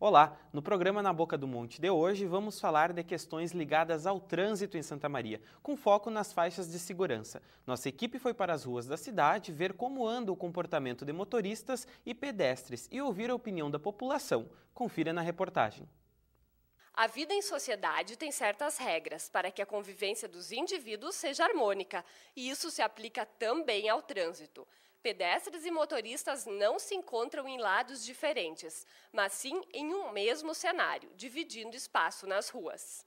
Olá, no programa Na Boca do Monte de hoje vamos falar de questões ligadas ao trânsito em Santa Maria, com foco nas faixas de segurança. Nossa equipe foi para as ruas da cidade ver como anda o comportamento de motoristas e pedestres e ouvir a opinião da população. Confira na reportagem. A vida em sociedade tem certas regras para que a convivência dos indivíduos seja harmônica, e isso se aplica também ao trânsito. Pedestres e motoristas não se encontram em lados diferentes, mas sim em um mesmo cenário, dividindo espaço nas ruas.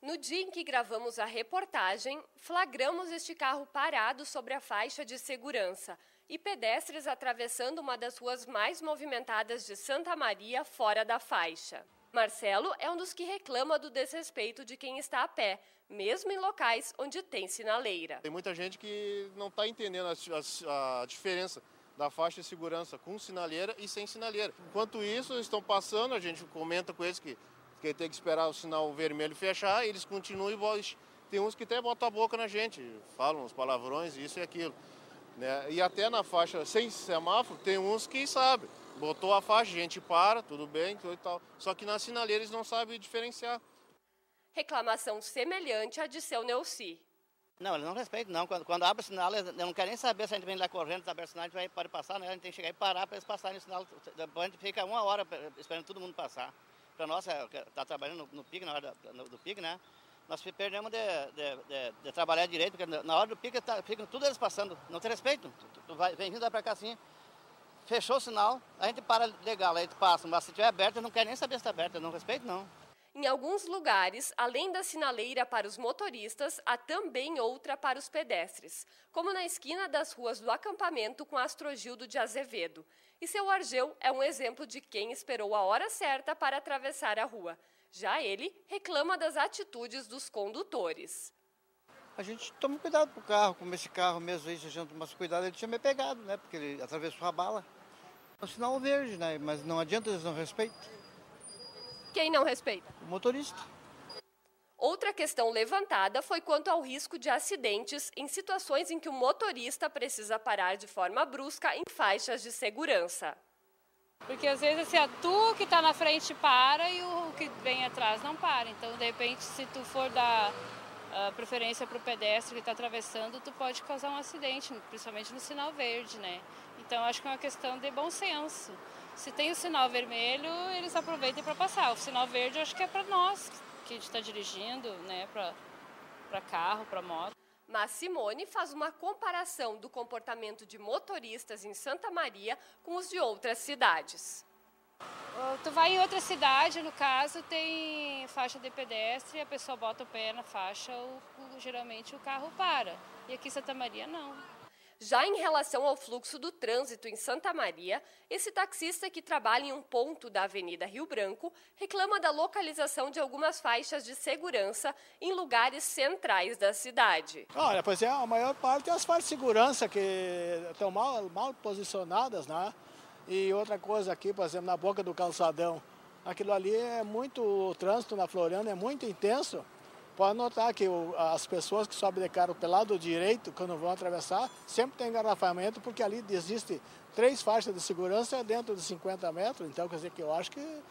No dia em que gravamos a reportagem, flagramos este carro parado sobre a faixa de segurança e pedestres atravessando uma das ruas mais movimentadas de Santa Maria fora da faixa. Marcelo é um dos que reclama do desrespeito de quem está a pé, mesmo em locais onde tem sinaleira. Tem muita gente que não está entendendo a diferença da faixa de segurança com sinaleira e sem sinaleira. Enquanto isso, eles estão passando, a gente comenta com eles que tem que esperar o sinal vermelho fechar, eles continuam e tem uns que até botam a boca na gente, falam uns palavrões, isso e aquilo. Né? E até na faixa sem semáforo, tem uns que sabem. Botou a faixa, a gente para, tudo bem, tudo e tal. Só que na sinaleira eles não sabem diferenciar. Reclamação semelhante à de seu Neuci. Não, eles não respeitam, não. Quando abre o sinal, eles não querem nem saber se a gente vem lá correndo, se abre o sinal, a gente pode passar, né? A gente tem que chegar e parar para eles passarem o sinal. Depois a gente fica 1 hora esperando todo mundo passar. Para nós, está trabalhando no PIC, na hora do PIC, né? Nós perdemos de trabalhar direito, porque na hora do PIC, ficam tudo eles passando. Não te respeitam. Tu vem vindo para cá assim. Fechou o sinal, a gente para legal, a gente passa, mas se estiver aberto, não quer nem saber se está aberto, não respeito não. Em alguns lugares, além da sinaleira para os motoristas, há também outra para os pedestres, como na esquina das ruas do acampamento com Astrogildo de Azevedo. E seu Argeu é um exemplo de quem esperou a hora certa para atravessar a rua. Já ele reclama das atitudes dos condutores. A gente toma cuidado pro carro, como esse carro mesmo aí, se a gente tomasse cuidado, ele tinha me pegado, né? Porque ele atravessou a bala. É um sinal verde, né? Mas não adianta, eles não respeitam. Quem não respeita? O motorista. Outra questão levantada foi quanto ao risco de acidentes em situações em que o motorista precisa parar de forma brusca em faixas de segurança. Porque às vezes assim, tu que está na frente para e o que vem atrás não para. Então, de repente, se tu for dar preferência para o pedestre que está atravessando, tu pode causar um acidente, principalmente no sinal verde, né? Então, acho que é uma questão de bom senso. Se tem o sinal vermelho, eles aproveitem para passar. O sinal verde, acho que é para nós, que a gente está dirigindo, né? Para carro, para moto. Mas Simone faz uma comparação do comportamento de motoristas em Santa Maria com os de outras cidades. Tu vai em outra cidade, no caso, tem faixa de pedestre, a pessoa bota o pé na faixa, geralmente o carro para. E aqui em Santa Maria, não. Já em relação ao fluxo do trânsito em Santa Maria, esse taxista que trabalha em um ponto da Avenida Rio Branco reclama da localização de algumas faixas de segurança em lugares centrais da cidade. Olha, pois é, a maior parte é as faixas de segurança que estão mal posicionadas, né? E outra coisa aqui, por exemplo, na boca do calçadão, aquilo ali é muito, o trânsito na Floriana é muito intenso. Pode notar que as pessoas que sobem de carro pelo lado direito, quando vão atravessar, sempre tem engarrafamento, porque ali existe 3 faixas de segurança dentro de 50 metros. Então, quer dizer que eu acho que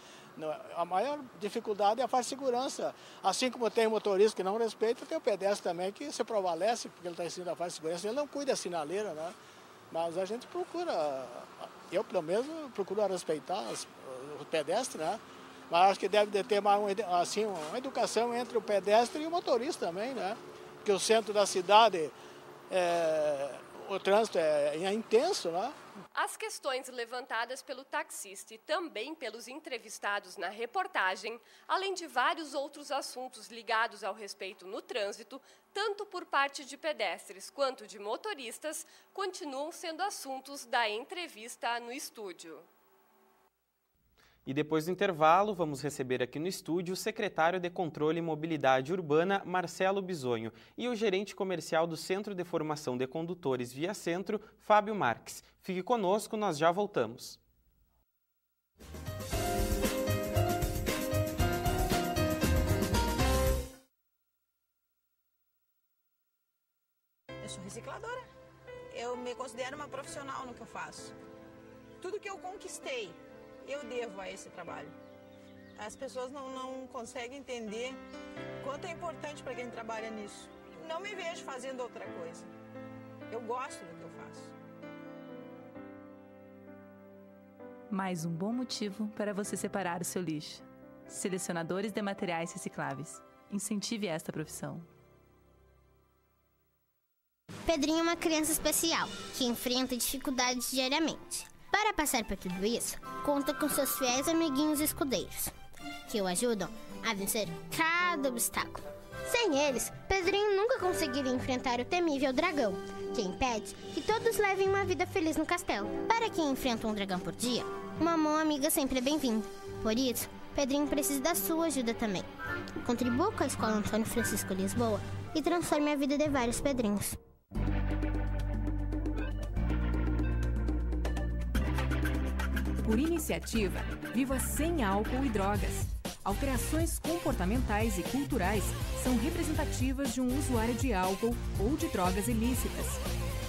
a maior dificuldade é a faixa de segurança. Assim como tem motorista que não respeita, tem o pedestre também que se prevalece, porque ele está em cima da faixa de segurança, ele não cuida da sinaleira, né? Mas a gente procura, eu pelo menos procuro respeitar o pedestre, né? Mas acho que deve de ter mais uma educação entre o pedestre e o motorista também, né? Porque o centro da cidade, o trânsito é intenso, né? As questões levantadas pelo taxista e também pelos entrevistados na reportagem, além de vários outros assuntos ligados ao respeito no trânsito, tanto por parte de pedestres quanto de motoristas, continuam sendo assuntos da entrevista no estúdio. E depois do intervalo, vamos receber aqui no estúdio o secretário de Controle e Mobilidade Urbana, Marcelo Bisonho, e o gerente comercial do Centro de Formação de Condutores Via Centro, Fábio Marques. Fique conosco, nós já voltamos. Eu sou recicladora. Eu me considero uma profissional no que eu faço. Tudo que eu conquistei eu devo a esse trabalho. As pessoas não conseguem entender quanto é importante para quem trabalha nisso. Não me vejo fazendo outra coisa. Eu gosto do que eu faço. Mais um bom motivo para você separar o seu lixo. Selecionadores de materiais recicláveis. Incentive esta profissão. Pedrinho é uma criança especial, que enfrenta dificuldades diariamente. Para passar por tudo isso, conta com seus fiéis amiguinhos escudeiros, que o ajudam a vencer cada obstáculo. Sem eles, Pedrinho nunca conseguiria enfrentar o temível dragão, que impede que todos levem uma vida feliz no castelo. Para quem enfrenta um dragão por dia, uma mão amiga sempre é bem-vinda. Por isso, Pedrinho precisa da sua ajuda também. Contribua com a Escola Antônio Francisco Lisboa e transforme a vida de vários Pedrinhos. Por iniciativa, viva sem álcool e drogas. Alterações comportamentais e culturais são representativas de um usuário de álcool ou de drogas ilícitas.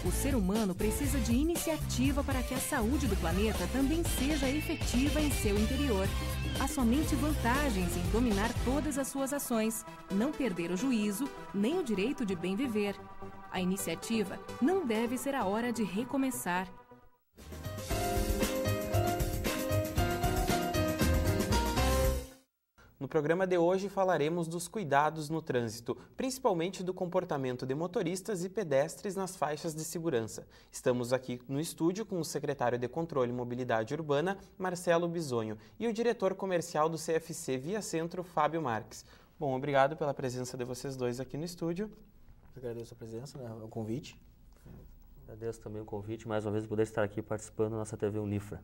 O ser humano precisa de iniciativa para que a saúde do planeta também seja efetiva em seu interior. Há somente vantagens em dominar todas as suas ações, não perder o juízo, nem o direito de bem viver. A iniciativa não deve ser a hora de recomeçar. No programa de hoje falaremos dos cuidados no trânsito, principalmente do comportamento de motoristas e pedestres nas faixas de segurança. Estamos aqui no estúdio com o secretário de Controle e Mobilidade Urbana, Marcelo Bisonho, e o diretor comercial do CFC Via Centro, Fábio Marques. Bom, obrigado pela presença de vocês dois aqui no estúdio. Eu agradeço a presença, o convite. Agradeço também o convite, mais uma vez, poder estar aqui participando da nossa TV Unifra.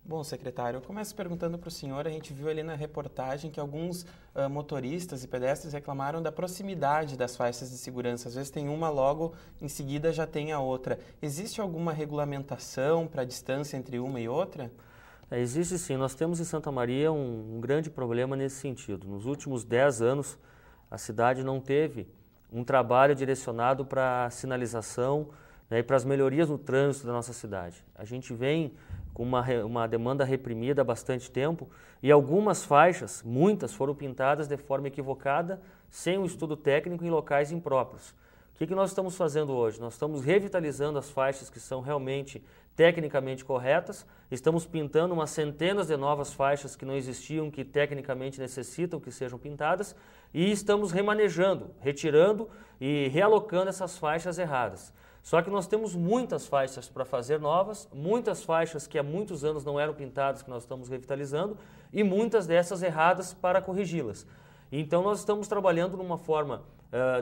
Bom, secretário, eu começo perguntando para o senhor, a gente viu ali na reportagem que alguns motoristas e pedestres reclamaram da proximidade das faixas de segurança. Às vezes tem uma, logo em seguida já tem a outra. Existe alguma regulamentação para a distância entre uma e outra? Existe sim. Nós temos em Santa Maria um grande problema nesse sentido. Nos últimos 10 anos, a cidade não teve um trabalho direcionado para a sinalização, né, e para as melhorias no trânsito da nossa cidade. A gente vem com uma demanda reprimida há bastante tempo e algumas faixas, muitas, foram pintadas de forma equivocada, sem um estudo técnico em locais impróprios. O que nós estamos fazendo hoje? Nós estamos revitalizando as faixas que são realmente tecnicamente corretas, estamos pintando umas centenas de novas faixas que não existiam, que tecnicamente necessitam que sejam pintadas, e estamos remanejando, retirando e realocando essas faixas erradas. Só que nós temos muitas faixas para fazer novas, muitas faixas que há muitos anos não eram pintadas, que nós estamos revitalizando, e muitas dessas erradas para corrigi-las. Então nós estamos trabalhando numa forma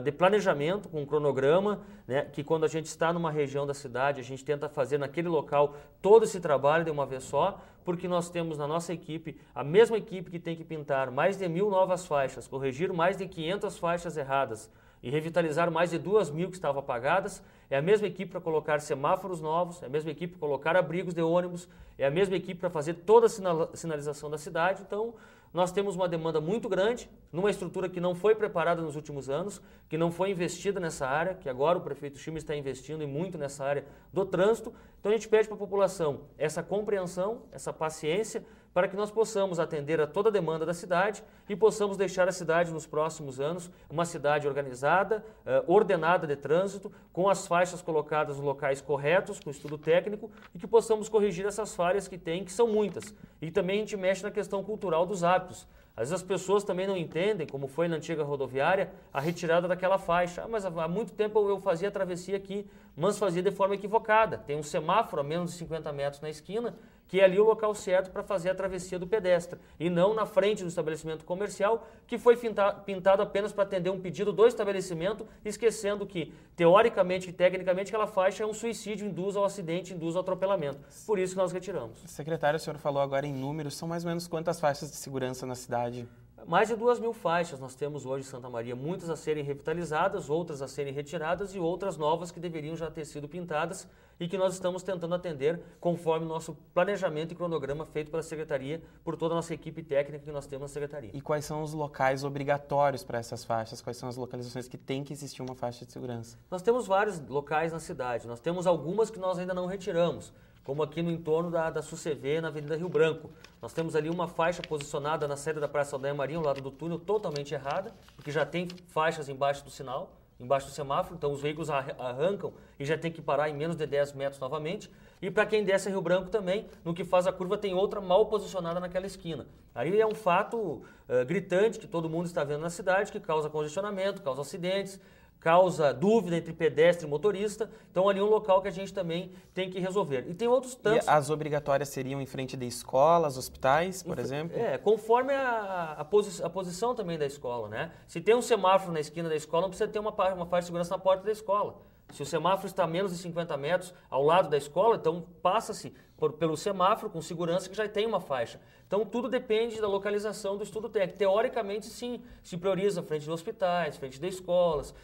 de planejamento, com um cronograma, né, que quando a gente está numa região da cidade, a gente tenta fazer naquele local todo esse trabalho de uma vez só, porque nós temos na nossa equipe, a mesma equipe que tem que pintar mais de 1.000 novas faixas, corrigir mais de 500 faixas erradas, e revitalizar mais de 2.000 que estavam apagadas, é a mesma equipe para colocar semáforos novos, é a mesma equipe para colocar abrigos de ônibus, é a mesma equipe para fazer toda a sinalização da cidade. Então, nós temos uma demanda muito grande, numa estrutura que não foi preparada nos últimos anos, que não foi investida nessa área, que agora o prefeito Chima está investindo muito nessa área do trânsito. Então, a gente pede para a população essa compreensão, essa paciência, para que nós possamos atender a toda a demanda da cidade e possamos deixar a cidade nos próximos anos uma cidade organizada, ordenada de trânsito, com as faixas colocadas nos locais corretos, com estudo técnico, e que possamos corrigir essas falhas que tem, que são muitas. E também a gente mexe na questão cultural dos hábitos. Às vezes as pessoas também não entendem, como foi na antiga rodoviária, a retirada daquela faixa. Mas há muito tempo eu fazia a travessia aqui, mas fazia de forma equivocada. Tem um semáforo a menos de 50 metros na esquina, que é ali o local certo para fazer a travessia do pedestre, e não na frente do estabelecimento comercial, que foi pintado apenas para atender um pedido do estabelecimento, esquecendo que, teoricamente e tecnicamente, aquela faixa é um suicídio, induz ao acidente, induz ao atropelamento. Por isso que nós retiramos. Secretário, o senhor falou agora em números, são mais ou menos quantas faixas de segurança na cidade? Mais de 2.000 faixas nós temos hoje em Santa Maria, muitas a serem revitalizadas, outras a serem retiradas e outras novas que deveriam já ter sido pintadas e que nós estamos tentando atender conforme o nosso planejamento e cronograma feito pela Secretaria, por toda a nossa equipe técnica que nós temos na Secretaria. E quais são os locais obrigatórios para essas faixas? Quais são as localizações que tem que existir uma faixa de segurança? Nós temos vários locais na cidade, nós temos algumas que nós ainda não retiramos. como aqui no entorno da SUSEVE, na Avenida Rio Branco. Nós temos ali uma faixa posicionada na saída da Praça Aldeia Marinha, ao lado do túnel, totalmente errada, porque já tem faixas embaixo do sinal, embaixo do semáforo, então os veículos arrancam e já tem que parar em menos de 10 metros novamente. E para quem desce a Rio Branco também, no que faz a curva, tem outra mal posicionada naquela esquina. Aí é um fato gritante que todo mundo está vendo na cidade, que causa congestionamento, causa acidentes, causa dúvida entre pedestre e motorista. Então ali é um local que a gente também tem que resolver. E tem outros tantos... E as obrigatórias seriam em frente de escolas, hospitais, por exemplo? Conforme a posição também da escola, né? Se tem um semáforo na esquina da escola, não precisa ter uma faixa de segurança na porta da escola. Se o semáforo está a menos de 50 metros ao lado da escola, então passa-se pelo semáforo com segurança que já tem uma faixa. Então tudo depende da localização do estudo técnico. Teoricamente, sim, se prioriza frente de hospitais, frente de escolas,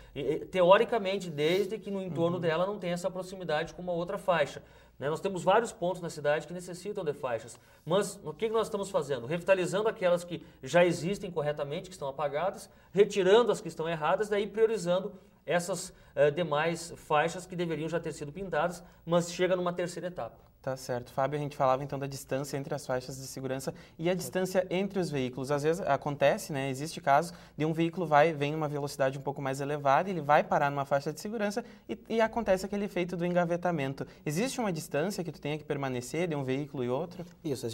teoricamente, desde que no entorno dela não tenha essa proximidade com uma outra faixa. Nós temos vários pontos na cidade que necessitam de faixas, mas o que nós estamos fazendo? Revitalizando aquelas que já existem corretamente, que estão apagadas, retirando as que estão erradas, daí priorizando essas demais faixas que deveriam já ter sido pintadas, mas chega numa terceira etapa. Tá certo. Fábio, a gente falava então da distância entre as faixas de segurança e a distância entre os veículos. Às vezes acontece, né, existe caso de um veículo vem numa velocidade um pouco mais elevada, ele vai parar numa faixa de segurança e acontece aquele efeito do engavetamento. Existe uma distância que tu tenha que permanecer de um veículo e outro? Isso,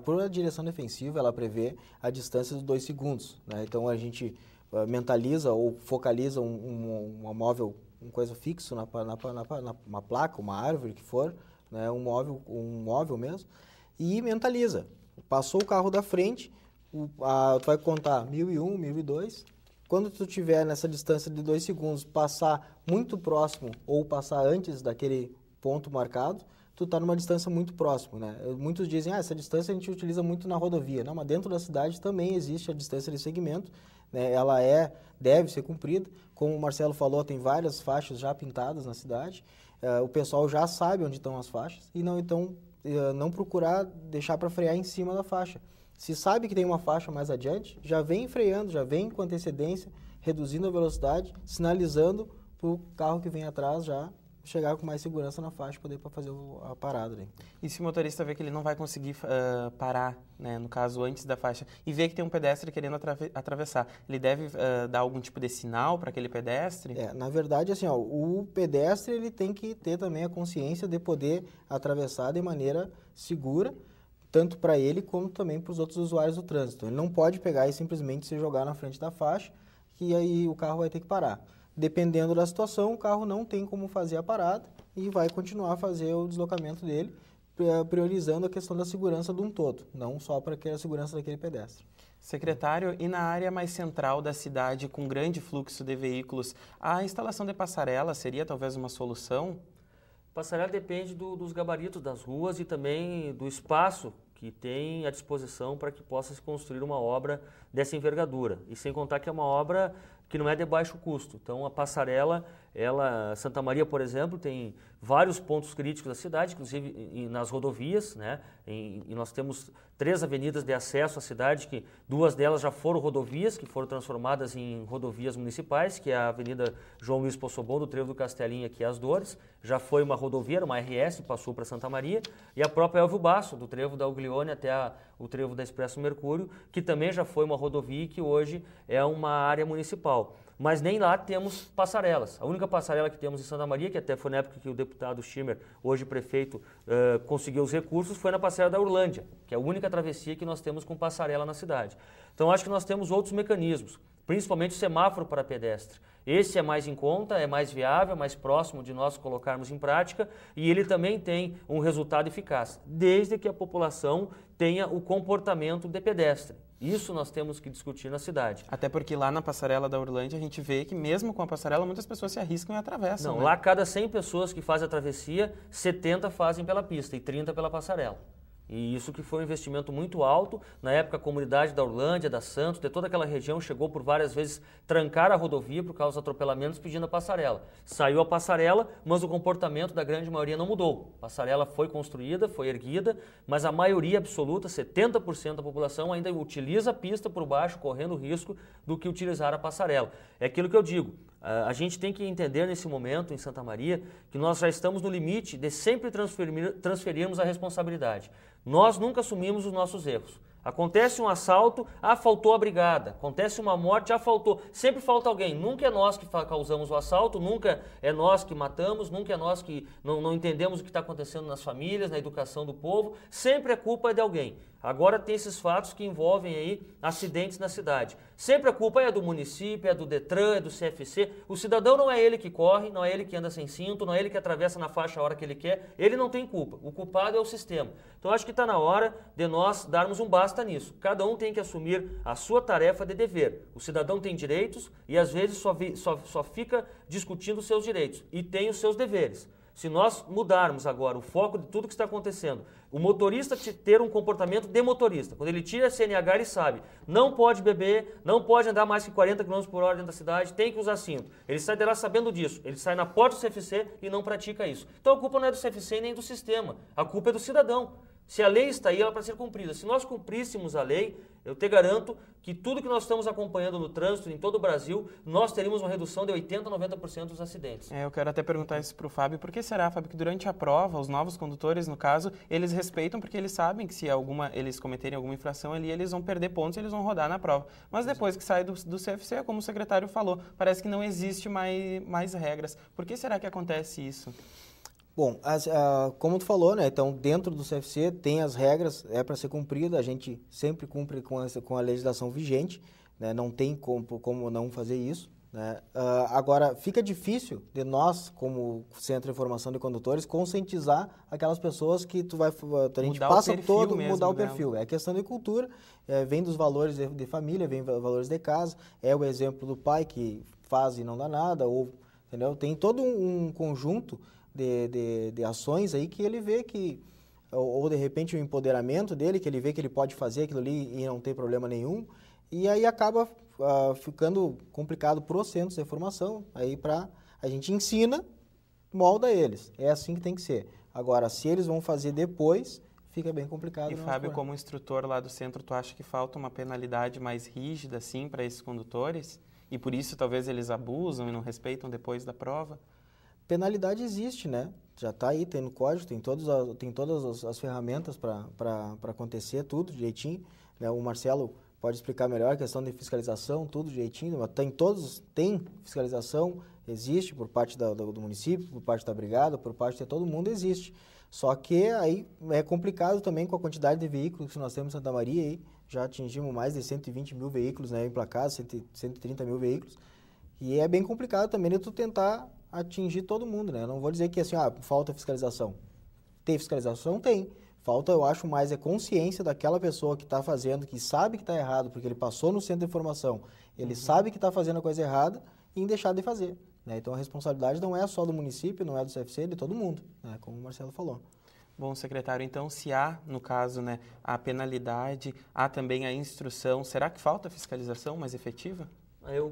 por a direção defensiva, ela prevê a distância dos 2 segundos, né? Então a gente mentaliza ou focaliza um móvel, uma coisa fixo uma placa, uma árvore que for, né, um móvel mesmo, e mentaliza. Passou o carro da frente, tu vai contar 1001, 1002. Quando tu tiver nessa distância de 2 segundos, passar muito próximo ou passar antes daquele ponto marcado, tu está numa distância muito próxima, né? Muitos dizem, essa distância a gente utiliza muito na rodovia. Não, mas dentro da cidade também existe a distância de segmento, né? Ela deve ser cumprida. Como o Marcelo falou, tem várias faixas já pintadas na cidade. O pessoal já sabe onde estão as faixas e não procurar deixar para frear em cima da faixa. Se sabe que tem uma faixa mais adiante, já vem freando, já vem com antecedência, reduzindo a velocidade, sinalizando para o carro que vem atrás já chegar com mais segurança na faixa, poder fazer a parada. Né? E se o motorista vê que ele não vai conseguir parar, né, no caso antes da faixa, e vê que tem um pedestre querendo atravessar, ele deve dar algum tipo de sinal para aquele pedestre? Na verdade, assim, o pedestre ele tem que ter também a consciência de poder atravessar de maneira segura, tanto para ele como também para os outros usuários do trânsito. Ele não pode pegar e simplesmente se jogar na frente da faixa, que aí o carro vai ter que parar. Dependendo da situação, o carro não tem como fazer a parada e vai continuar a fazer o deslocamento dele, priorizando a questão da segurança de um todo, não só para a segurança daquele pedestre. Secretário, e na área mais central da cidade, com grande fluxo de veículos, a instalação de passarela seria talvez uma solução? Passarela depende dos gabaritos das ruas e também do espaço que tem à disposição para que possa se construir uma obra dessa envergadura. E sem contar que é uma obra que não é de baixo custo. Então, a passarela, Santa Maria, por exemplo, tem vários pontos críticos da cidade, inclusive nas rodovias, né? E nós temos 3 avenidas de acesso à cidade, que 2 delas já foram rodovias, que foram transformadas em rodovias municipais, que é a Avenida João Luiz Possobon, do Trevo do Castelinho, aqui às Dores, já foi uma rodovia, uma RS, passou para Santa Maria, e a própria Elvio Basso, do Trevo da Uglione até o Trevo da Expresso Mercúrio, que também já foi uma rodovia e que hoje é uma área municipal. Mas nem lá temos passarelas. A única passarela que temos em Santa Maria, que até foi na época que o deputado Schimmer, hoje prefeito, conseguiu os recursos, foi na passarela da Urlândia, que é a única travessia que nós temos com passarela na cidade. Então acho que nós temos outros mecanismos, principalmente o semáforo para pedestre. Esse é mais em conta, é mais viável, mais próximo de nós colocarmos em prática e ele também tem um resultado eficaz, desde que a população tenha o comportamento de pedestre. Isso nós temos que discutir na cidade. Até porque lá na passarela da Urlândia a gente vê que mesmo com a passarela muitas pessoas se arriscam e atravessam. Não, né? Lá cada 100 pessoas que fazem a travessia, 70 fazem pela pista e 30 pela passarela. E isso que foi um investimento muito alto. Na época, a comunidade da Urlândia, da Santos, de toda aquela região, chegou por várias vezes trancar a rodovia por causa dos atropelamentos pedindo a passarela. Saiu a passarela, mas o comportamento da grande maioria não mudou. A passarela foi construída, foi erguida, mas a maioria absoluta, 70% da população, ainda utiliza a pista por baixo, correndo risco do que utilizar a passarela. É aquilo que eu digo. A gente tem que entender nesse momento, em Santa Maria, que nós já estamos no limite de sempre transferirmos a responsabilidade. Nós nunca assumimos os nossos erros. Acontece um assalto, faltou a brigada. Acontece uma morte, faltou. Sempre falta alguém. Nunca é nós que causamos o assalto, nunca é nós que matamos, nunca é nós que não entendemos o que está acontecendo nas famílias, na educação do povo. Sempre a culpa é de alguém. Agora tem esses fatos que envolvem aí acidentes na cidade. Sempre a culpa é do município, é do Detran, é do CFC. O cidadão não é ele que corre, não é ele que anda sem cinto, não é ele que atravessa na faixa a hora que ele quer. Ele não tem culpa. O culpado é o sistema. Então acho que está na hora de nós darmos um basta nisso. Cada um tem que assumir a sua tarefa de dever. O cidadão tem direitos e às vezes só fica discutindo os seus direitos e tem os seus deveres. Se nós mudarmos agora o foco de tudo que está acontecendo, o motorista ter um comportamento de motorista, quando ele tira a CNH ele sabe, não pode beber, não pode andar mais que 40 km por hora dentro da cidade, tem que usar cinto. Ele sai de lá sabendo disso, ele sai na porta do CFC e não pratica isso. Então a culpa não é do CFC nem do sistema, a culpa é do cidadão. Se a lei está aí, ela é para ser cumprida. Se nós cumpríssemos a lei, eu te garanto que tudo que nós estamos acompanhando no trânsito em todo o Brasil, nós teríamos uma redução de 80% a 90% dos acidentes. Eu quero até perguntar isso para o Fábio. Por que será, Fábio, que durante a prova, os novos condutores, no caso, eles respeitam porque eles sabem que se eles cometerem alguma infração ali, eles vão perder pontos e eles vão rodar na prova. Mas depois que sai do CFC, como o secretário falou, parece que não existe mais regras. Por que será que acontece isso? Bom, como tu falou, né? Então, dentro do CFC tem as regras, é para ser cumprida, a gente sempre cumpre com a legislação vigente, né? Não tem como não fazer isso, né? Agora, fica difícil de nós, como Centro de Formação de Condutores, conscientizar aquelas pessoas que a gente passa todo mudar o perfil. É questão de cultura, vem dos valores de família, vem dos valores de casa, é o exemplo do pai que faz e não dá nada, entendeu? Tem todo um conjunto de ações aí que ele vê que, ou de repente o empoderamento dele, que ele vê que ele pode fazer aquilo ali e não tem problema nenhum, e aí acaba ficando complicado para os centros de formação, aí a gente ensina, molda eles, é assim que tem que ser. Agora, se eles vão fazer depois, fica bem complicado. E Fábio, como instrutor lá do centro, tu acha que falta uma penalidade mais rígida, assim, para esses condutores? E por isso talvez eles abusam e não respeitam depois da prova? Penalidade existe, né? Já está aí, tem no código, tem todas as ferramentas para acontecer tudo direitinho, né? O Marcelo pode explicar melhor a questão de fiscalização, tudo direitinho, mas tem fiscalização, existe por parte do município, por parte da brigada, por parte de todo mundo existe. Só que aí é complicado também com a quantidade de veículos que nós temos em Santa Maria, aí já atingimos mais de 120 mil veículos, né, emplacados, 130 mil veículos, e é bem complicado também de tu tentar atingir todo mundo, né? Eu não vou dizer que assim, falta fiscalização. Tem fiscalização? Tem. Falta, eu acho, mais é consciência daquela pessoa que está fazendo, que sabe que está errado, porque ele passou no centro de informação, ele sabe que está fazendo a coisa errada, e em deixar de fazer, né? Então a responsabilidade não é só do município, não é do CFC, é de todo mundo, né? Como o Marcelo falou. Bom, secretário, então se há, no caso, né, a penalidade, há também a instrução, será que falta fiscalização mais efetiva? O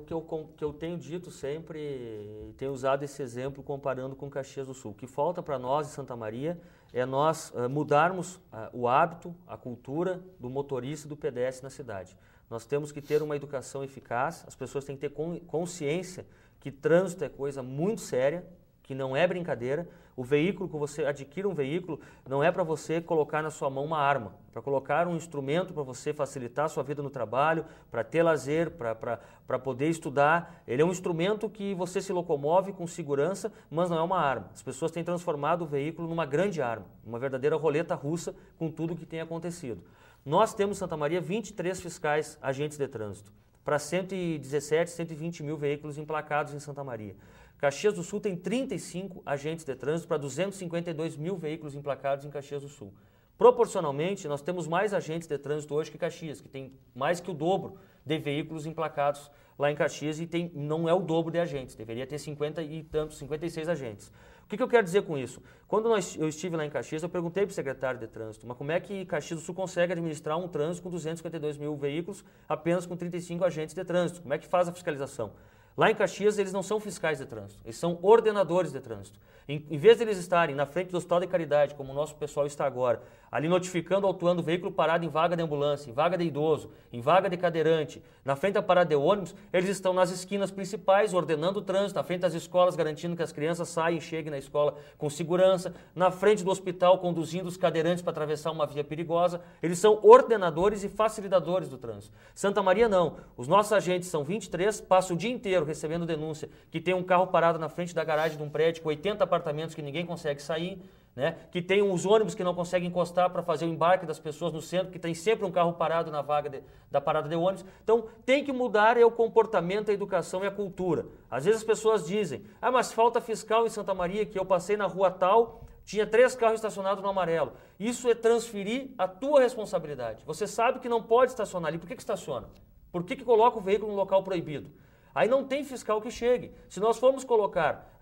que eu tenho dito sempre, e tenho usado esse exemplo comparando com Caxias do Sul. O que falta para nós em Santa Maria é nós mudarmos o hábito, a cultura do motorista e do pedestre na cidade. Nós temos que ter uma educação eficaz, as pessoas têm que ter consciência que trânsito é coisa muito séria, que não é brincadeira. O veículo, que você adquire um veículo, não é para você colocar na sua mão uma arma, é para colocar um instrumento para você facilitar a sua vida no trabalho, para ter lazer, para poder estudar. Ele é um instrumento que você se locomove com segurança, mas não é uma arma. As pessoas têm transformado o veículo numa grande arma, uma verdadeira roleta russa com tudo o que tem acontecido. Nós temos em Santa Maria 23 fiscais agentes de trânsito, para 117, 120 mil veículos emplacados em Santa Maria. Caxias do Sul tem 35 agentes de trânsito para 252 mil veículos emplacados em Caxias do Sul. Proporcionalmente, nós temos mais agentes de trânsito hoje que Caxias, que tem mais que o dobro de veículos emplacados lá em Caxias e não é o dobro de agentes, deveria ter 56 agentes. O que eu quero dizer com isso? Quando eu estive lá em Caxias, eu perguntei para o secretário de trânsito, mas como é que Caxias do Sul consegue administrar um trânsito com 252 mil veículos apenas com 35 agentes de trânsito? Como é que faz a fiscalização? Lá em Caxias, eles não são fiscais de trânsito, eles são ordenadores de trânsito. Em vez de eles estarem na frente do Hospital de Caridade, como o nosso pessoal está agora, ali notificando, autuando o veículo parado em vaga de ambulância, em vaga de idoso, em vaga de cadeirante, na frente da parada de ônibus, eles estão nas esquinas principais, ordenando o trânsito, na frente das escolas, garantindo que as crianças saiam e cheguem na escola com segurança, na frente do hospital, conduzindo os cadeirantes para atravessar uma via perigosa. Eles são ordenadores e facilitadores do trânsito. Santa Maria não. Os nossos agentes são 23, passam o dia inteiro recebendo denúncia que tem um carro parado na frente da garagem de um prédio com 80 apartamentos que ninguém consegue sair, né? Que tem os ônibus que não conseguem encostar para fazer o embarque das pessoas no centro, que tem sempre um carro parado na vaga da parada de ônibus. Então, tem que mudar o comportamento, a educação e a cultura. Às vezes as pessoas dizem, mas falta fiscal em Santa Maria, que eu passei na rua tal, tinha 3 carros estacionados no amarelo. Isso é transferir a tua responsabilidade. Você sabe que não pode estacionar ali. Por que estaciona? Por que coloca o veículo no local proibido? Aí não tem fiscal que chegue. Se nós formos colocar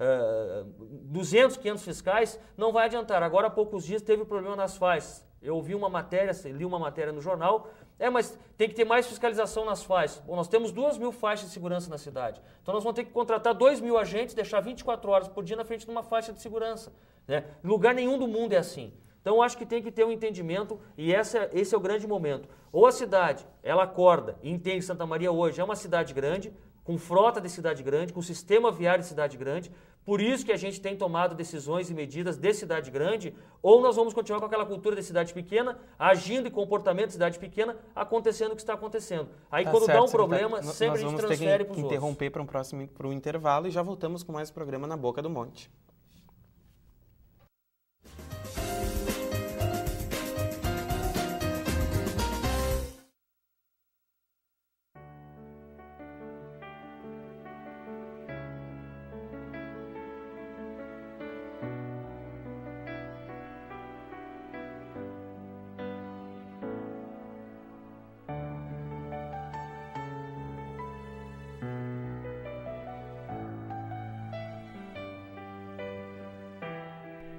200, 500 fiscais, não vai adiantar. Agora há poucos dias teve problema nas faixas. Eu ouvi uma matéria, li uma matéria no jornal, mas tem que ter mais fiscalização nas faixas. Bom, nós temos 2.000 faixas de segurança na cidade. Então nós vamos ter que contratar 2.000 agentes, deixar 24 horas por dia na frente de uma faixa de segurança. Né? Lugar nenhum do mundo é assim. Então, eu acho que tem que ter um entendimento e esse é o grande momento. Ou a cidade, ela acorda e entende que Santa Maria hoje é uma cidade grande, com frota de cidade grande, com sistema viário de cidade grande, por isso que a gente tem tomado decisões e medidas de cidade grande, ou nós vamos continuar com aquela cultura de cidade pequena, agindo em comportamento de cidade pequena, acontecendo o que está acontecendo. Aí quando dá um problema, sempre a gente transfere para os outros. Nós vamos ter que interromper para um intervalo e já voltamos com mais programa Na Boca do Monte.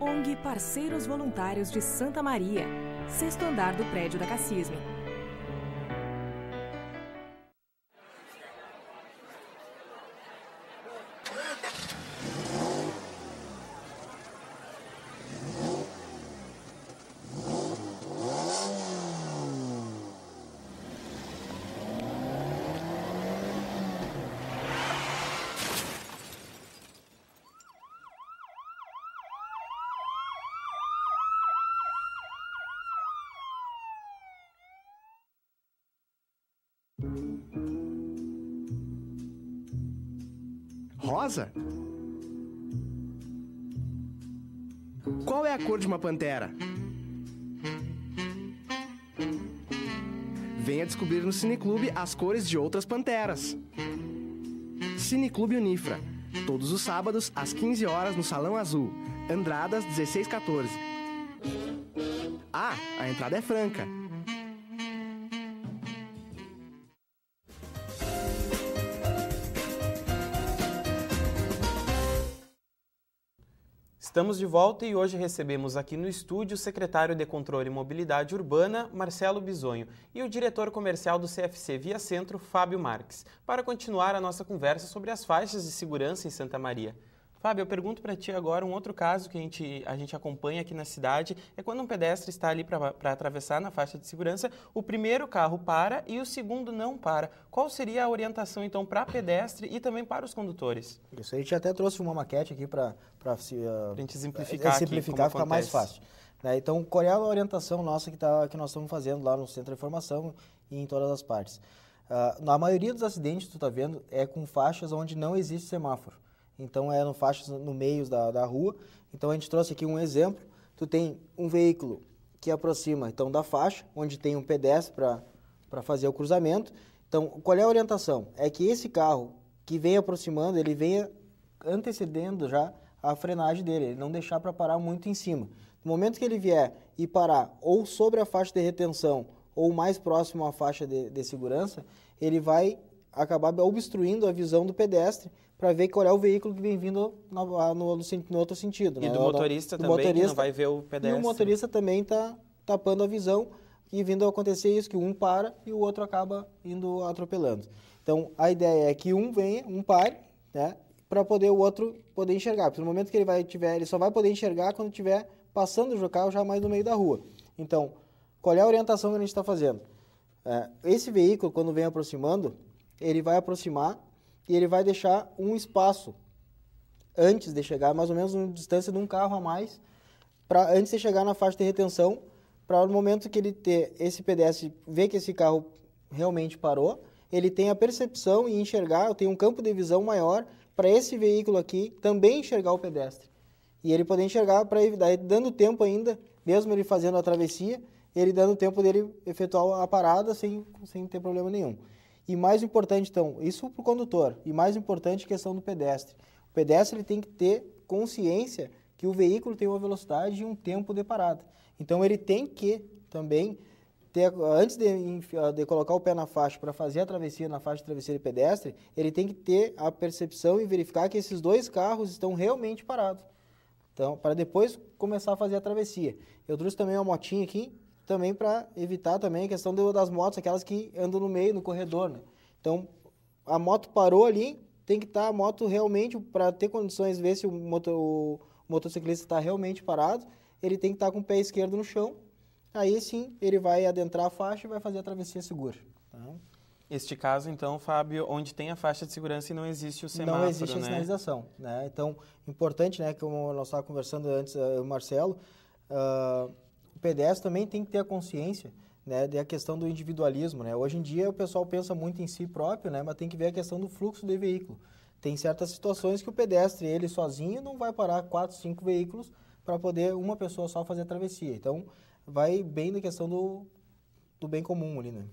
ONG Parceiros Voluntários de Santa Maria, 6º andar do prédio da Cassisme. Rosa? Qual é a cor de uma pantera? Venha descobrir no Cineclube as cores de outras panteras. Cineclube Unifra. Todos os sábados, às 15 horas, no Salão Azul. Andradas 1614. Ah, a entrada é franca. Estamos de volta e hoje recebemos aqui no estúdio o secretário de Controle e Mobilidade Urbana, Marcelo Bisonho, e o diretor comercial do CFC Via Centro, Fábio Marques, para continuar a nossa conversa sobre as faixas de segurança em Santa Maria. Fábio, eu pergunto para ti agora um outro caso que a gente acompanha aqui na cidade, é quando um pedestre está ali para atravessar na faixa de segurança, o primeiro carro para e o segundo não para. Qual seria a orientação, então, para pedestre e também para os condutores? Isso, a gente até trouxe uma maquete aqui para a gente simplificar ficar mais fácil. Né? Então, qual é a orientação nossa que nós estamos fazendo lá no Centro de Informação e em todas as partes? Na maioria dos acidentes, tu está vendo, é com faixas onde não existe semáforo. Então, é faixas no meio da rua. Então, a gente trouxe aqui um exemplo. Tu tem um veículo que aproxima, então, da faixa, onde tem um pedestre para fazer o cruzamento. Então, qual é a orientação? É que esse carro que vem aproximando, ele venha antecedendo já a frenagem dele, ele não deixar para parar muito em cima. No momento que ele vier e parar ou sobre a faixa de retenção ou mais próximo à faixa de segurança, ele vai acabar obstruindo a visão do pedestre para ver qual é o veículo que vem vindo no outro sentido. E do motorista também, que não vai ver o pedestre. E o motorista também está tapando a visão e vindo a acontecer isso, que um para e o outro acaba indo atropelando. Então, a ideia é que um venha, um pare, né, para poder o outro poder enxergar. Porque no momento que ele só vai poder enxergar quando estiver passando o carro já mais no meio da rua. Então, qual é a orientação que a gente está fazendo? Esse veículo, quando vem aproximando, ele vai aproximar e ele vai deixar um espaço antes de chegar, mais ou menos uma distância de um carro a mais, antes de chegar na faixa de retenção, para no momento que ele ter esse pedestre, ver que esse carro realmente parou, ele tem a percepção e enxergar, tem um campo de visão maior para esse veículo aqui também enxergar o pedestre. E ele poder enxergar, para evitar, dando tempo ainda, mesmo ele fazendo a travessia, ele dando tempo dele efetuar a parada sem ter problema nenhum. E mais importante, então, isso para o condutor, e mais importante, a questão do pedestre. O pedestre ele tem que ter consciência que o veículo tem uma velocidade e um tempo de parada. Então, ele tem que também antes de colocar o pé na faixa para fazer a travessia na faixa de travessia de pedestre, ele tem que ter a percepção e verificar que esses dois carros estão realmente parados. Então, para depois começar a fazer a travessia. Eu trouxe também uma motinha aqui, também para evitar também a questão das motos, aquelas que andam no meio, no corredor, né? Então, a moto parou ali, tem que estar a moto realmente, para ter condições de ver se o motociclista está realmente parado, ele tem que estar com o pé esquerdo no chão. Aí sim, ele vai adentrar a faixa e vai fazer a travessia segura. Tá? Este caso, então, Fábio, onde tem a faixa de segurança e não existe o semáforo, não existe a sinalização, né? Então, importante, né, como nós estávamos conversando antes, o Marcelo, o pedestre também tem que ter a consciência, né, da questão do individualismo, né? Hoje em dia o pessoal pensa muito em si próprio, né, mas tem que ver a questão do fluxo de veículo. Tem certas situações que o pedestre, ele sozinho, não vai parar 4, 5 veículos para poder uma pessoa só fazer a travessia. Então, vai bem na questão do bem comum ali, né?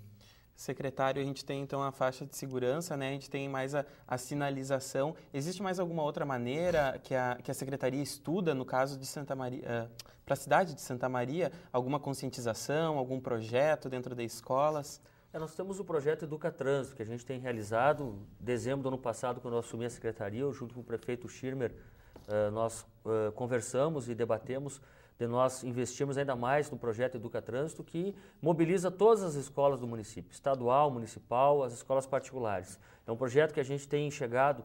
Secretário, a gente tem então a faixa de segurança, né? A gente tem mais a sinalização. Existe mais alguma outra maneira que a Secretaria estuda, no caso de Santa Maria, para a cidade de Santa Maria, alguma conscientização, algum projeto dentro das escolas? Nós temos o projeto Educa Trânsito, que a gente tem realizado. Em dezembro do ano passado, quando eu assumi a Secretaria, eu, junto com o prefeito Schirmer, nós conversamos e debatemos de nós investirmos ainda mais no projeto Educa Trânsito, que mobiliza todas as escolas do município, estadual, municipal, as escolas particulares. É um projeto que a gente tem chegado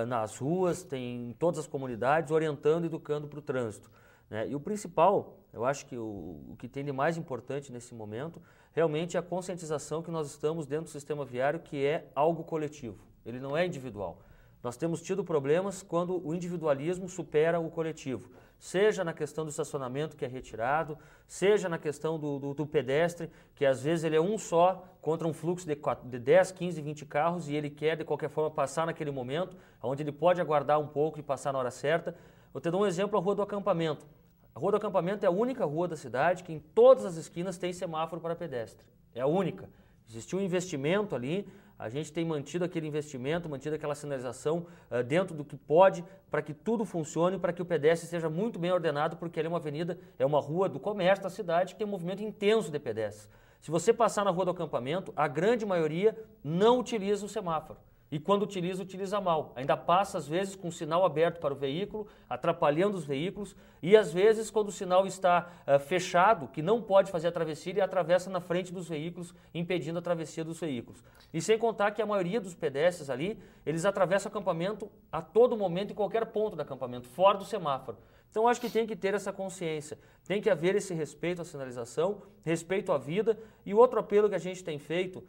nas ruas, tem em todas as comunidades, orientando e educando para o trânsito, né? E o principal, eu acho que o que tem de mais importante nesse momento, realmente é a conscientização que nós estamos dentro do sistema viário, que é algo coletivo, ele não é individual. Nós temos tido problemas quando o individualismo supera o coletivo, seja na questão do estacionamento que é retirado, seja na questão do pedestre, que às vezes ele é um só contra um fluxo de 10, 15, 20 carros e ele quer de qualquer forma passar naquele momento, onde ele pode aguardar um pouco e passar na hora certa. Eu te dou um exemplo, a Rua do Acampamento. A Rua do Acampamento é a única rua da cidade que em todas as esquinas tem semáforo para pedestre. É a única. Existiu um investimento ali, a gente tem mantido aquele investimento, mantido aquela sinalização dentro do que pode, para que tudo funcione, para que o pedestre seja muito bem ordenado, porque ali é uma avenida, é uma rua do comércio da cidade que tem um movimento intenso de pedestres. Se você passar na Rua do Acampamento, a grande maioria não utiliza o semáforo. E quando utiliza mal. Ainda passa, às vezes, com o sinal aberto para o veículo, atrapalhando os veículos, e às vezes, quando o sinal está fechado, que não pode fazer a travessia, ele atravessa na frente dos veículos, impedindo a travessia dos veículos. E sem contar que a maioria dos pedestres ali, eles atravessam o acampamento a todo momento, em qualquer ponto do acampamento, fora do semáforo. Então, acho que tem que ter essa consciência, tem que haver esse respeito à sinalização, respeito à vida, e outro apelo que a gente tem feito,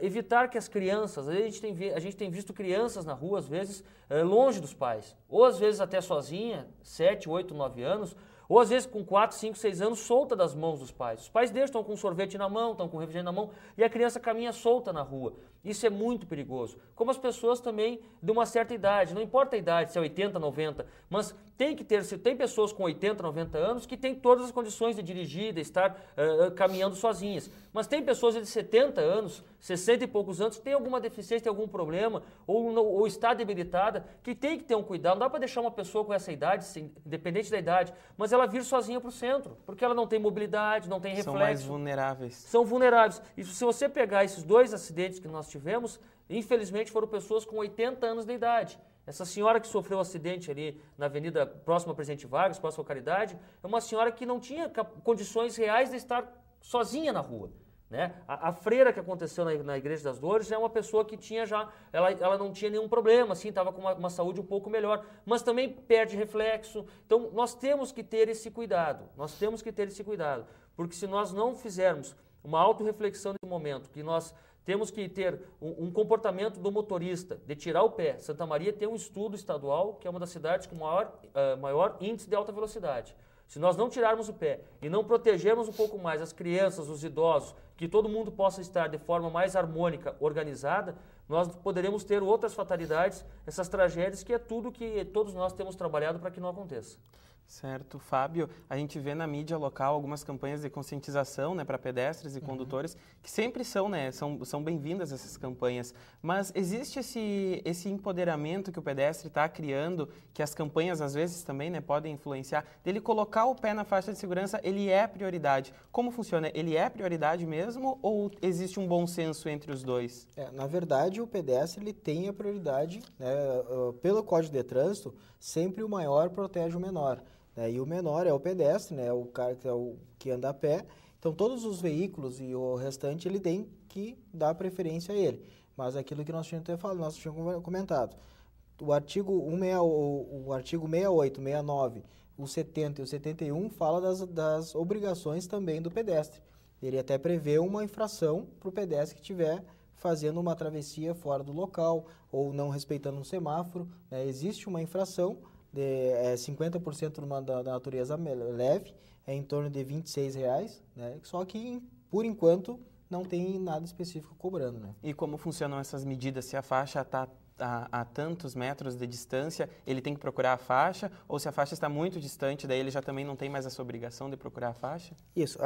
evitar que as crianças, a gente tem visto crianças na rua, às vezes, longe dos pais, ou às vezes até sozinha, 7, 8, 9 anos, ou às vezes com 4, 5, 6 anos, solta das mãos dos pais. Os pais deles estão com sorvete na mão, estão com refrigerante na mão, e a criança caminha solta na rua. Isso é muito perigoso. Como as pessoas também de uma certa idade, não importa a idade, se é 80, 90, mas tem que ter, se tem pessoas com 80, 90 anos que têm todas as condições de dirigir, de estar caminhando sozinhas. Mas tem pessoas de 70 anos, 60 e poucos anos, que têm alguma deficiência, tem algum problema, ou está debilitada, que tem que ter um cuidado. Não dá para deixar uma pessoa com essa idade, independente da idade, mas ela vir sozinha para o centro, porque ela não tem mobilidade, não tem reflexo. São mais vulneráveis. São vulneráveis. E se você pegar esses dois acidentes que nós tivemos, infelizmente foram pessoas com 80 anos de idade. Essa senhora que sofreu um acidente ali na avenida próxima a Presidente Vargas, próxima à Caridade, é uma senhora que não tinha condições reais de estar sozinha na rua, né? A freira que aconteceu na Igreja das Dores é uma pessoa que tinha já, ela não tinha nenhum problema, assim, estava com uma saúde um pouco melhor, mas também perde reflexo. Então nós temos que ter esse cuidado, porque se nós não fizermos uma autorreflexão nesse momento, que nós temos que ter um comportamento do motorista, de tirar o pé. Santa Maria tem um estudo estadual, que é uma das cidades com maior índice de alta velocidade. Se nós não tirarmos o pé e não protegermos um pouco mais as crianças, os idosos, que todo mundo possa estar de forma mais harmônica, organizada, nós poderemos ter outras fatalidades, essas tragédias, que é tudo que todos nós temos trabalhado para que não aconteça. Certo. Fábio, a gente vê na mídia local algumas campanhas de conscientização, né, para pedestres e condutores, que sempre são, né, são bem-vindas essas campanhas, mas existe esse empoderamento que o pedestre está criando, que as campanhas às vezes também, né, podem influenciar, dele colocar o pé na faixa de segurança, ele é prioridade. Como funciona? Ele é prioridade mesmo ou existe um bom senso entre os dois? Na verdade, o pedestre ele tem a prioridade, né, pelo Código de Trânsito, sempre o maior protege o menor. E o menor é o pedestre, né? O cara que anda a pé. Então, todos os veículos e o restante, ele tem que dar preferência a ele. Mas aquilo que nós tínhamos comentado, o artigo 68, 69, o 70 e o 71 fala das obrigações também do pedestre. Ele até prevê uma infração para o pedestre que estiver fazendo uma travessia fora do local ou não respeitando um semáforo. Né? Existe uma infração, 50% da natureza leve, é em torno de R$26, né? Só que, por enquanto, não tem nada específico cobrando. Né? E como funcionam essas medidas? Se a faixa está a tantos metros de distância, ele tem que procurar a faixa? Ou se a faixa está muito distante, daí ele já também não tem mais essa obrigação de procurar a faixa? Isso.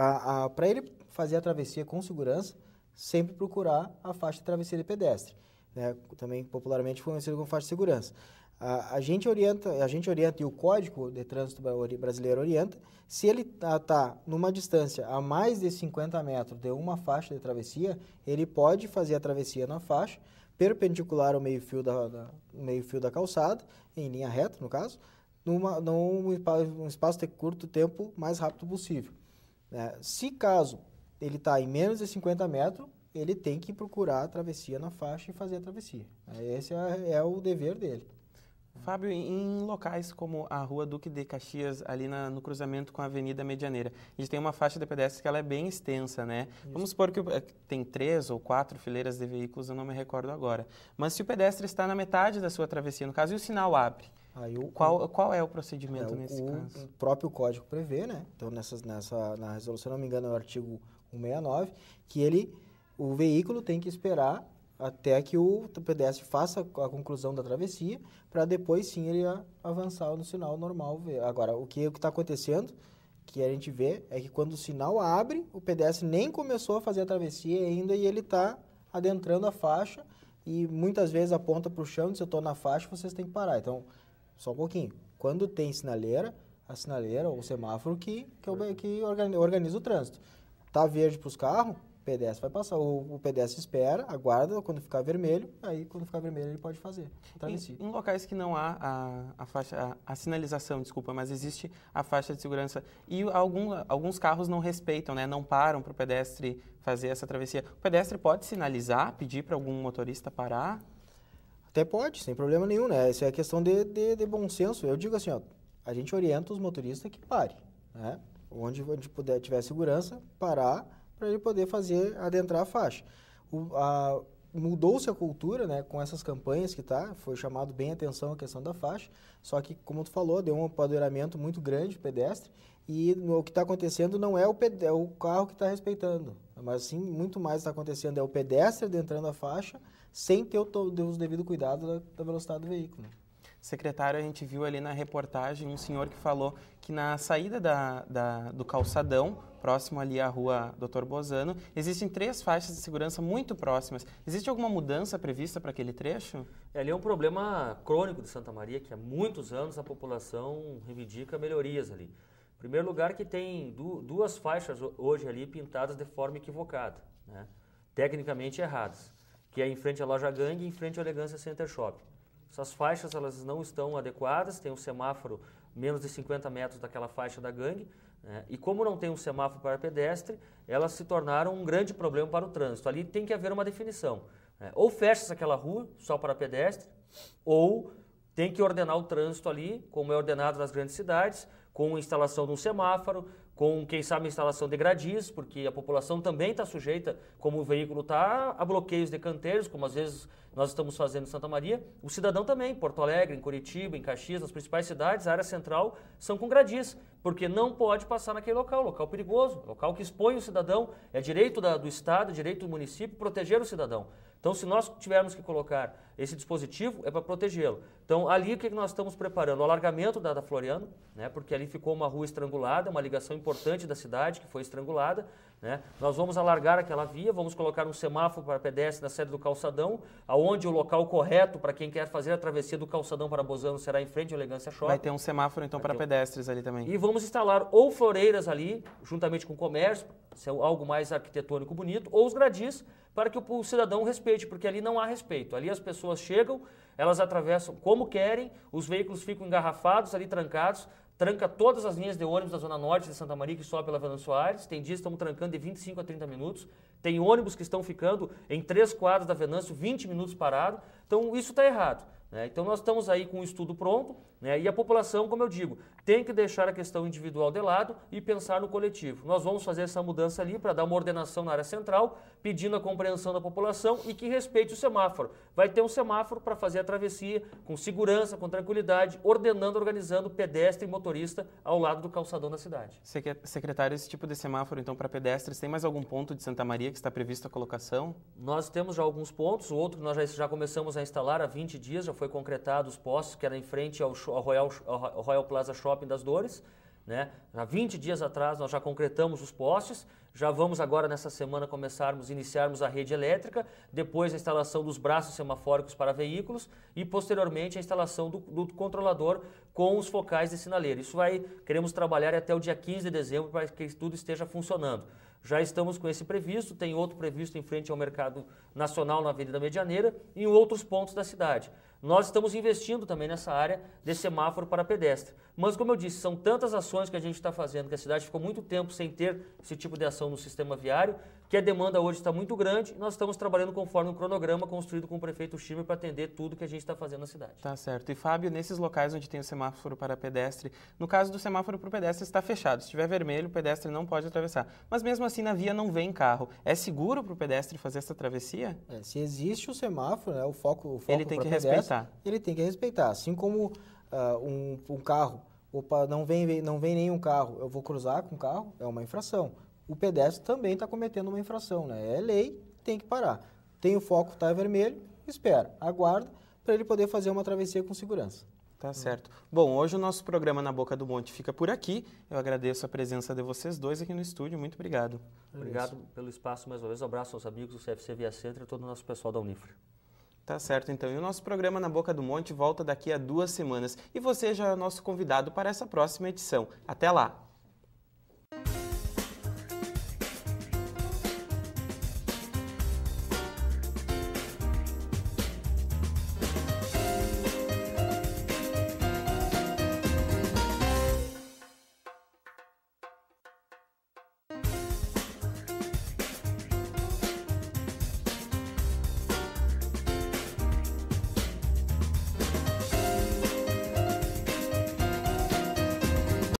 Para ele fazer a travessia com segurança, sempre procurar a faixa de travessia de pedestre, né? Também popularmente conhecido como faixa de segurança. A gente orienta e o Código de Trânsito Brasileiro orienta, se ele está numa distância a mais de 50 metros de uma faixa de travessia, ele pode fazer a travessia na faixa, perpendicular ao meio-fio da calçada, em linha reta, no caso, num espaço de curto tempo, mais rápido possível. Se caso ele está em menos de 50 metros, ele tem que procurar a travessia na faixa e fazer a travessia. Esse é o dever dele. Fábio, em locais como a Rua Duque de Caxias, ali no cruzamento com a Avenida Medianeira, a gente tem uma faixa de pedestre que ela é bem extensa, né? Isso. Vamos supor que tem 3 ou 4 fileiras de veículos, eu não me recordo agora. Mas se o pedestre está na metade da sua travessia, no caso, e o sinal abre, qual é o procedimento nesse caso? O próprio código prevê, né? Então, na resolução, se não me engano, é o artigo 169, que o veículo tem que esperar até que o pedestre faça a conclusão da travessia, para depois sim ele avançar no sinal normal. Agora, o que está acontecendo, que a gente vê, é que quando o sinal abre, o pedestre nem começou a fazer a travessia ainda e ele está adentrando a faixa e muitas vezes aponta para o chão e diz: eu estou na faixa, vocês têm que parar. Então, só um pouquinho. Quando tem sinaleira, a sinaleira ou o semáforo que organiza o trânsito. Está verde para os carros, o pedestre vai passar, o pedestre espera, aguarda, quando ficar vermelho, aí quando ficar vermelho ele pode fazer a travessia. Em locais que não há a sinalização, mas existe a faixa de segurança e alguns carros não respeitam, né, não param para o pedestre fazer essa travessia, o pedestre pode sinalizar, pedir para algum motorista parar? Até pode, sem problema nenhum, né? Isso é questão de bom senso. Eu digo assim, a gente orienta os motoristas que parem, né? Onde tiver segurança, parar, para ele poder adentrar a faixa. Mudou-se a cultura, né, com essas campanhas foi chamado bem a atenção a questão da faixa, só que, como tu falou, deu um empoderamento muito grande do pedestre, e o que está acontecendo não é o carro que está respeitando, mas sim, muito mais está acontecendo, é o pedestre adentrando a faixa, sem ter o devido cuidado da velocidade do veículo. Né? Secretário, a gente viu ali na reportagem um senhor que falou que na saída do calçadão, próximo ali à rua Dr. Bozano, existem 3 faixas de segurança muito próximas. Existe alguma mudança prevista para aquele trecho? Ali é um problema crônico de Santa Maria, que há muitos anos a população reivindica melhorias ali. Em primeiro lugar, que tem 2 faixas hoje ali pintadas de forma equivocada, né? Tecnicamente erradas, que é em frente à Loja Gangue e em frente ao Elegância Center Shopping. Essas faixas elas não estão adequadas, tem um semáforo menos de 50 metros daquela faixa da Gangue, né? E como não tem um semáforo para pedestre, elas se tornaram um grande problema para o trânsito. Ali tem que haver uma definição, né? Ou fecha-se aquela rua só para pedestre, ou tem que ordenar o trânsito ali, como é ordenado nas grandes cidades, com a instalação de um semáforo, com, quem sabe, a instalação de gradis, porque a população também está sujeita, como o veículo está, a bloqueios de canteiros, como às vezes nós estamos fazendo em Santa Maria. O cidadão também, Porto Alegre, em Curitiba, em Caxias, nas principais cidades, a área central, são com gradis, porque não pode passar naquele local perigoso, local que expõe o cidadão, é direito do Estado, é direito do município proteger o cidadão. Então, se nós tivermos que colocar esse dispositivo, é para protegê-lo. Então, ali o que nós estamos preparando? O alargamento da Floriano, né, porque ali ficou uma rua estrangulada, uma ligação importante da cidade que foi estrangulada. Né? Nós vamos alargar aquela via, vamos colocar um semáforo para pedestre na sede do calçadão, aonde o local correto para quem quer fazer a travessia do calçadão para Bozano será em frente ao Elegância Shopping. Vai ter um semáforo, então, para pedestres ali também. E vamos instalar ou floreiras ali, juntamente com o comércio, se é algo mais arquitetônico bonito, ou os gradis, para que o cidadão respeite, porque ali não há respeito. Ali as pessoas chegam, elas atravessam como querem, os veículos ficam engarrafados ali, trancados, tranca todas as linhas de ônibus da Zona Norte de Santa Maria que sobe pela Fernando Soares. Tem dias que estamos trancando de 25 a 30 minutos. Tem ônibus que estão ficando em 3 quadras da Venâncio 20 minutos parado. Então isso está errado. Né? Então nós estamos aí com o estudo pronto, né? E a população, como eu digo, tem que deixar a questão individual de lado e pensar no coletivo. Nós vamos fazer essa mudança ali para dar uma ordenação na área central, pedindo a compreensão da população e que respeite o semáforo. Vai ter um semáforo para fazer a travessia com segurança, com tranquilidade, ordenando, organizando pedestre e motorista ao lado do calçadão da cidade. Secretário, esse tipo de semáforo, então, para pedestres, tem mais algum ponto de Santa Maria que está previsto a colocação? Nós temos já alguns pontos, o outro que nós já começamos a instalar há 20 dias, já foi concretado os postos, que era em frente ao Royal Plaza Shopping das Dores. Né? Há 20 dias atrás nós já concretamos os postes, já vamos agora nessa semana iniciarmos a rede elétrica, depois a instalação dos braços semafóricos para veículos e posteriormente a instalação do controlador com os focais de sinaleira. Isso queremos trabalhar até o dia 15 de dezembro para que tudo esteja funcionando. Já estamos com esse previsto, tem outro previsto em frente ao Mercado Nacional na Avenida Medianeira e em outros pontos da cidade. Nós estamos investindo também nessa área de semáforo para pedestre. Mas, como eu disse, são tantas ações que a gente está fazendo, que a cidade ficou muito tempo sem ter esse tipo de ação no sistema viário, que a demanda hoje está muito grande e nós estamos trabalhando conforme um cronograma construído com o prefeito Schirmer para atender tudo que a gente está fazendo na cidade. Tá certo. E, Fábio, nesses locais onde tem o semáforo para pedestre, no caso do semáforo para o pedestre está fechado. Se estiver vermelho, o pedestre não pode atravessar. Mas mesmo assim, na via não vem carro. É seguro para o pedestre fazer essa travessia? Se existe o semáforo, né, o foco ele tem que respeitar. Ele tem que respeitar. Assim como um carro, não vem nenhum carro, eu vou cruzar com o carro, é uma infração. O pedestre também está cometendo uma infração, né? É lei, tem que parar. Tem o foco, está vermelho, espera, aguarda para ele poder fazer uma travessia com segurança. Tá certo. Bom, hoje o nosso programa Na Boca do Monte fica por aqui. Eu agradeço a presença de vocês dois aqui no estúdio. Muito obrigado. Obrigado pelo espaço mais uma vez. Um abraço aos amigos do CFC Via Centro e todo o nosso pessoal da Unifra. Tá certo, então. E o nosso programa Na Boca do Monte volta daqui a 2 semanas. E você já é nosso convidado para essa próxima edição. Até lá!